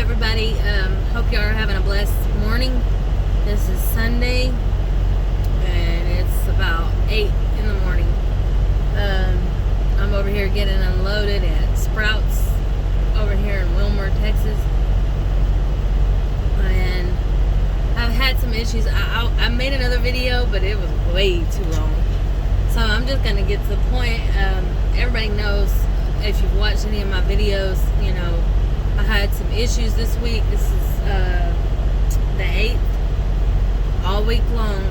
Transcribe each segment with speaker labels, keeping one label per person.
Speaker 1: everybody. Hope you are having a blessed morning. This is Sunday, and it's about 8 in the morning. I'm over here getting unloaded at Sprouts over here in Wilmer, Texas. And I've had some issues. I made another video, but it was way too long. So I'm just going to get to the point. Everybody knows, if you've watched any of my videos, you know, I had some issues this week. This is the 8th, all week long,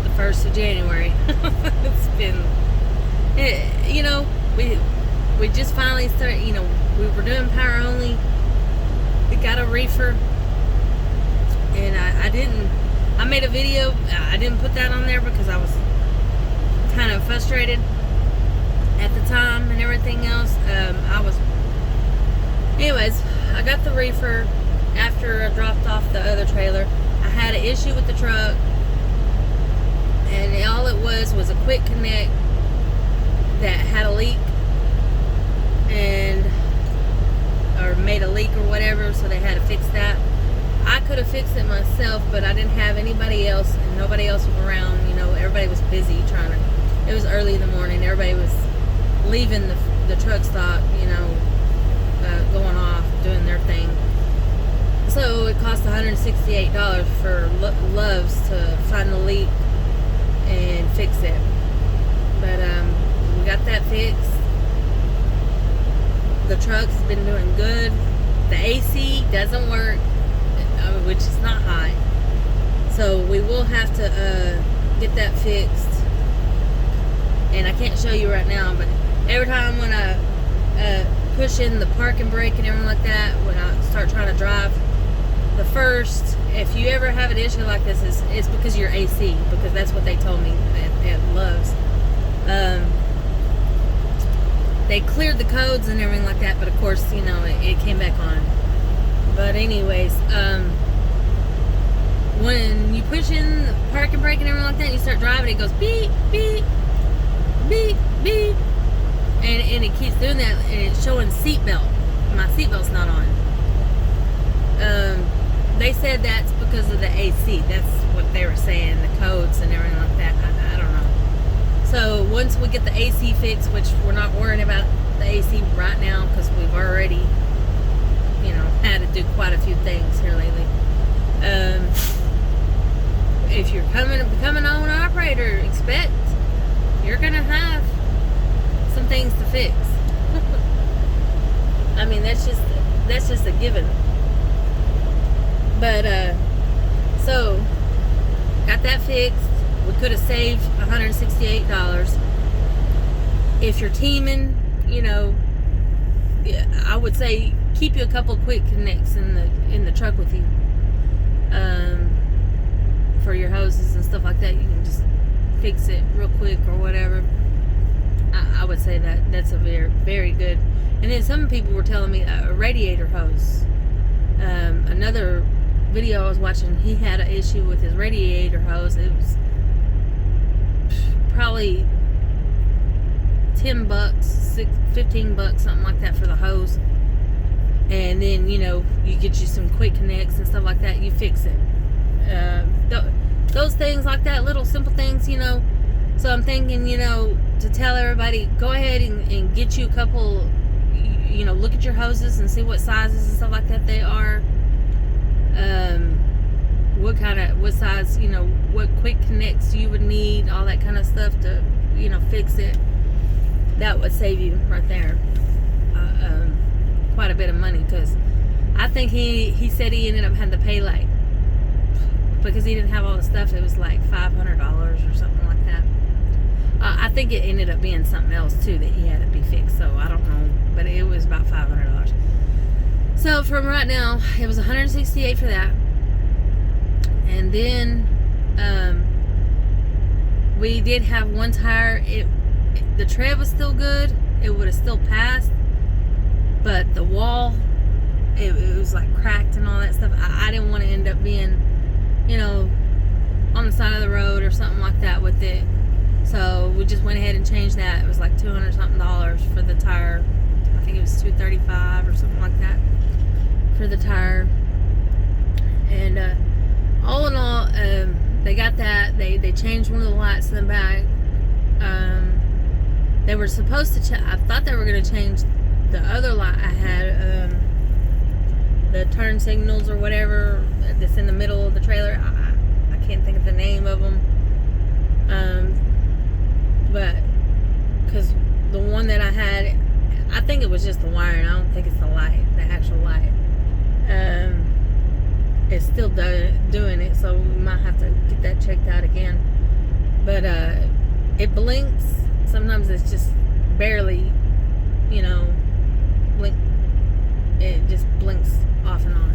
Speaker 1: the 1st of January. It's been, you know, we just finally started, you know, we were doing power only. We got a reefer, and I made a video. I didn't put that on there because I was kind of frustrated at the time and everything else. Anyways, I got the reefer after I dropped off the other trailer. I had an issue with the truck, and all it was a quick connect that had a leak, or made a leak or whatever, so they had to fix that. I could have fixed it myself, but I didn't have anybody else, and nobody else was around. You know, everybody was busy it was early in the morning. Everybody was leaving the truck stop, you know, going off, doing their thing. So it cost $168 for Love's to find the leak and fix it. But we got that fixed. The truck's been doing good. The AC doesn't work, which is not high. So we will have to get that fixed. And I can't show you right now, but every time when I push in the park and brake and everything like that, when I start trying to drive, if you ever have an issue like this, it's because of your AC, because that's what they told me at Love's. They cleared the codes and everything like that, but of course, you know, it came back on. But anyways, when you push in the park and brake and everything like that, and you start driving, it goes beep, beep, beep, beep. And it keeps doing that, and it's showing seatbelt. My seatbelt's not on. They said that's because of the AC. That's what they were saying, the codes and everything like that. I don't know. So once we get the AC fixed, which we're not worrying about the AC right now because we've already, you know, had to do quite a few things here lately. If you're becoming an owner operator, expect you're gonna have some things to fix. I mean, that's just a given. But so got that fixed. We could have saved $168. If you're teaming, you know, I would say keep you a couple quick connects in the truck with you, for your hoses and stuff like that. You can just fix it real quick or whatever. I would say that's a very, very good. And then some people were telling me a radiator hose. Another video I was watching, he had an issue with his radiator hose. It was probably $10, $15, something like that for the hose. And then, you know, you get you some quick connects and stuff like that, you fix it. Those things like that, little simple things, you know. So I'm thinking, you know, to tell everybody, go ahead and get you a couple, you know, look at your hoses and see what sizes and stuff like that they are. What size, you know, what quick connects you would need, all that kind of stuff to, you know, fix it. That would save you right there quite a bit of money, because I think he said he ended up having to pay, like, because he didn't have all the stuff, it was like $500 or something like that. I think it ended up being something else too that he had to be fixed, so I don't know, but it was about $500. So from right now, it was $168 for that. And then we did have one tire. The tread was still good. It would have still passed, but the wall, it was like cracked and all that stuff. I didn't want to end up being, you know, on the side of the road or something like that with it. So we just went ahead and changed that. It was like $200 something for the tire. I think it was $235 or something like that for the tire. And all in all, they got that. They changed one of the lights in the back. They were supposed to I thought they were going to change the other light I had, the turn signals or whatever that's in the middle of the trailer. I can't think of the name of them. But because the one that I had, I think it was just the wiring. I don't think it's the light, the actual light. It's still doing it, so we might have to get that checked out again. But it blinks. Sometimes it's just barely, blink. It just blinks off and on.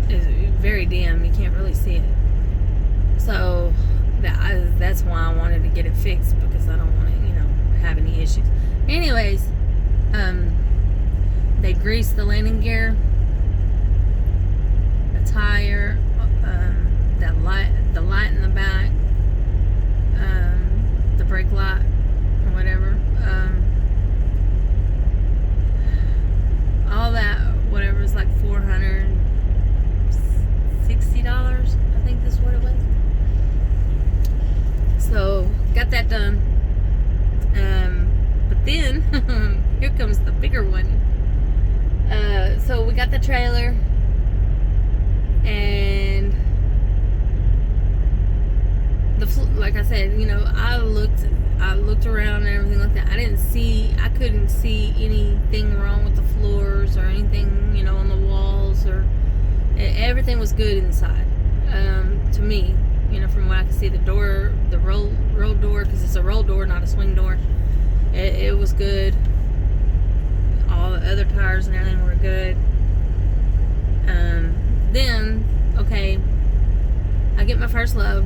Speaker 1: It's very dim. You can't really see it. So that's why I wanted to get it fixed, because I don't want to, have any issues. Anyways, they greased the landing gear, the tire, the light in the back, the brake light, or whatever. All that, whatever, is like $460. I think that's what it was. So got that done. But then here comes the bigger one. So we got the trailer, and like I said, I looked around and everything like that. I couldn't see anything wrong with the floors or anything, on the walls, or everything was good inside. To me, from what I could see, the door, the roll door, because it's a roll door, not a swing door. It was good. All the other tires and everything were good. Then, okay, I get my first load,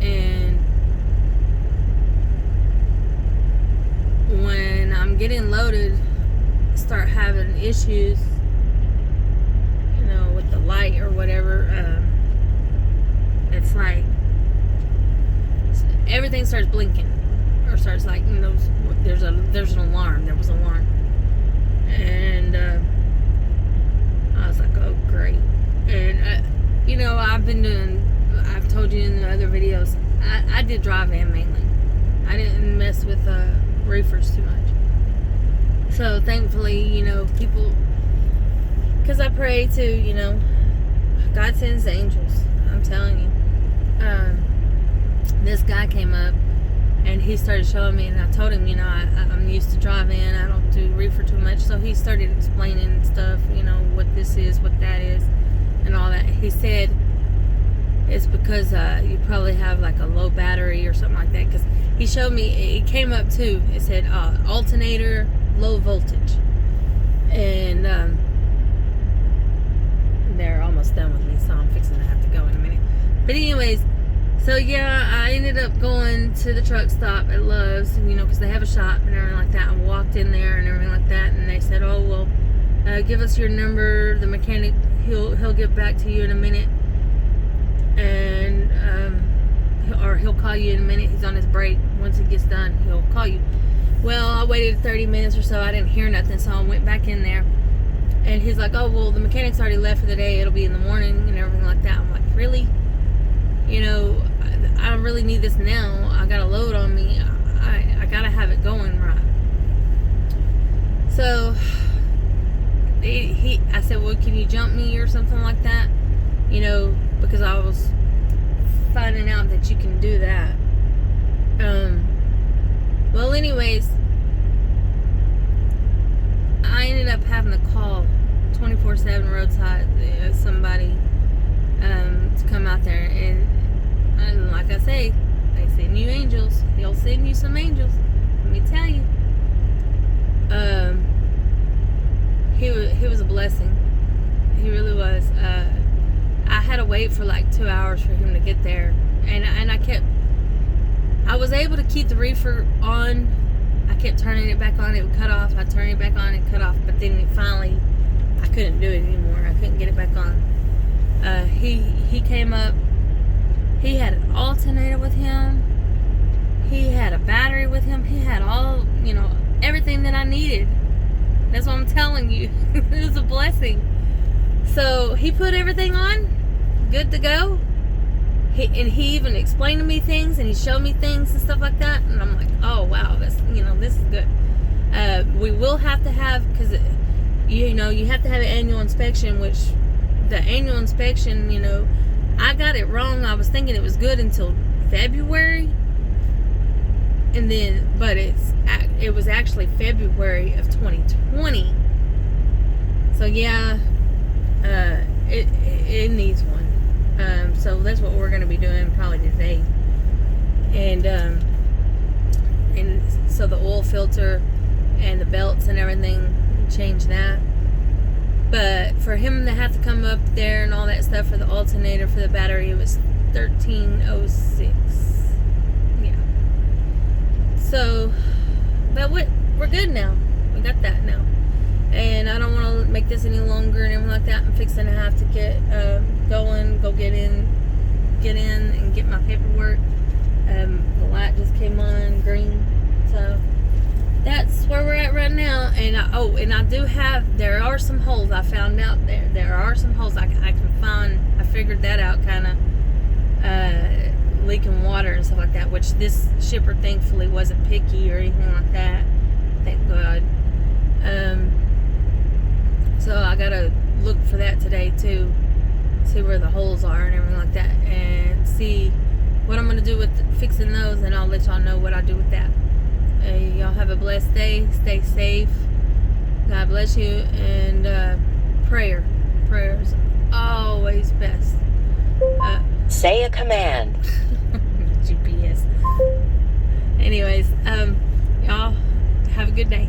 Speaker 1: and when I'm getting loaded, I start having issues, with the light or whatever. It's like everything starts blinking, or starts like, there's an alarm. There was an alarm, and I was like, oh great. And I've told you in the other videos, I did dry van mainly. I didn't mess with reefers too much. So thankfully, people, because I pray to, God sends angels. I'm telling you. This guy came up, and he started showing me, and I told him, I'm used to driving. I don't do reefer too much. So he started explaining stuff, what this is, what that is, and all that. He said it's because you probably have like a low battery or something like that. Because he showed me, it came up too. It said alternator, low voltage. And they're almost done with me, so I'm fixing to have to go in a minute. But anyways, so yeah, I ended up going to the truck stop at Love's, because they have a shop and everything like that. I walked in there and everything like that, and they said, oh, well, give us your number. The mechanic, he'll get back to you in a minute, and he'll call you in a minute. He's on his break. Once he gets done, he'll call you. Well, I waited 30 minutes or so. I didn't hear nothing, so I went back in there, and he's like, oh, well, the mechanic's already left for the day. It'll be in the morning and everything like that. I'm like, really? I really need this now. I got a load on me. I gotta have it going right. So I said, well, can you jump me or something like that? Because I was finding out that you can do that. Well, anyways, I ended up having to call 24/7 roadside somebody to come out there, and like I say, they send you angels. He'll send you some angels. Let me tell you. He was a blessing. He really was. I had to wait for like 2 hours for him to get there, and I was able to keep the reefer on. I kept turning it back on. It would cut off. I'd turn it back on and cut off. But then finally, I couldn't do it anymore. I couldn't get it back on. He came up. He had an alternator with him. He had a battery with him. He had all, everything that I needed. That's what I'm telling you. It was a blessing. So he put everything on, good to go. He even explained to me things, and he showed me things and stuff like that. And I'm like, oh wow, this is good. We will have to have, because you have to have an annual inspection, which the annual inspection, I got it wrong. I was thinking it was good until February, and then, but it was actually February of 2020. So yeah, it needs one. So that's what we're going to be doing probably today. And so the oil filter and the belts and everything, change that. But for him to have to come up there and all that stuff for the alternator for the battery, it was $1,306. Yeah. So, but we're good now. We got that now. And I don't want to make this any longer and everything like that. I'm fixing to have to get going, go get in and get my paperwork. The light just came on green, so that's where we're at right now. And I do have, there are some holes I found out there are some holes I can find. I figured that out, kind of leaking water and stuff like that, which this shipper thankfully wasn't picky or anything like that, thank God. So I gotta look for that today too, see where the holes are and everything like that, and see what I'm gonna do with fixing those, and I'll let y'all know what I do with that. Y'all have a blessed day. Stay safe. God bless you. And prayers always best.
Speaker 2: Say a command.
Speaker 1: GPS. Anyways, y'all have a good day.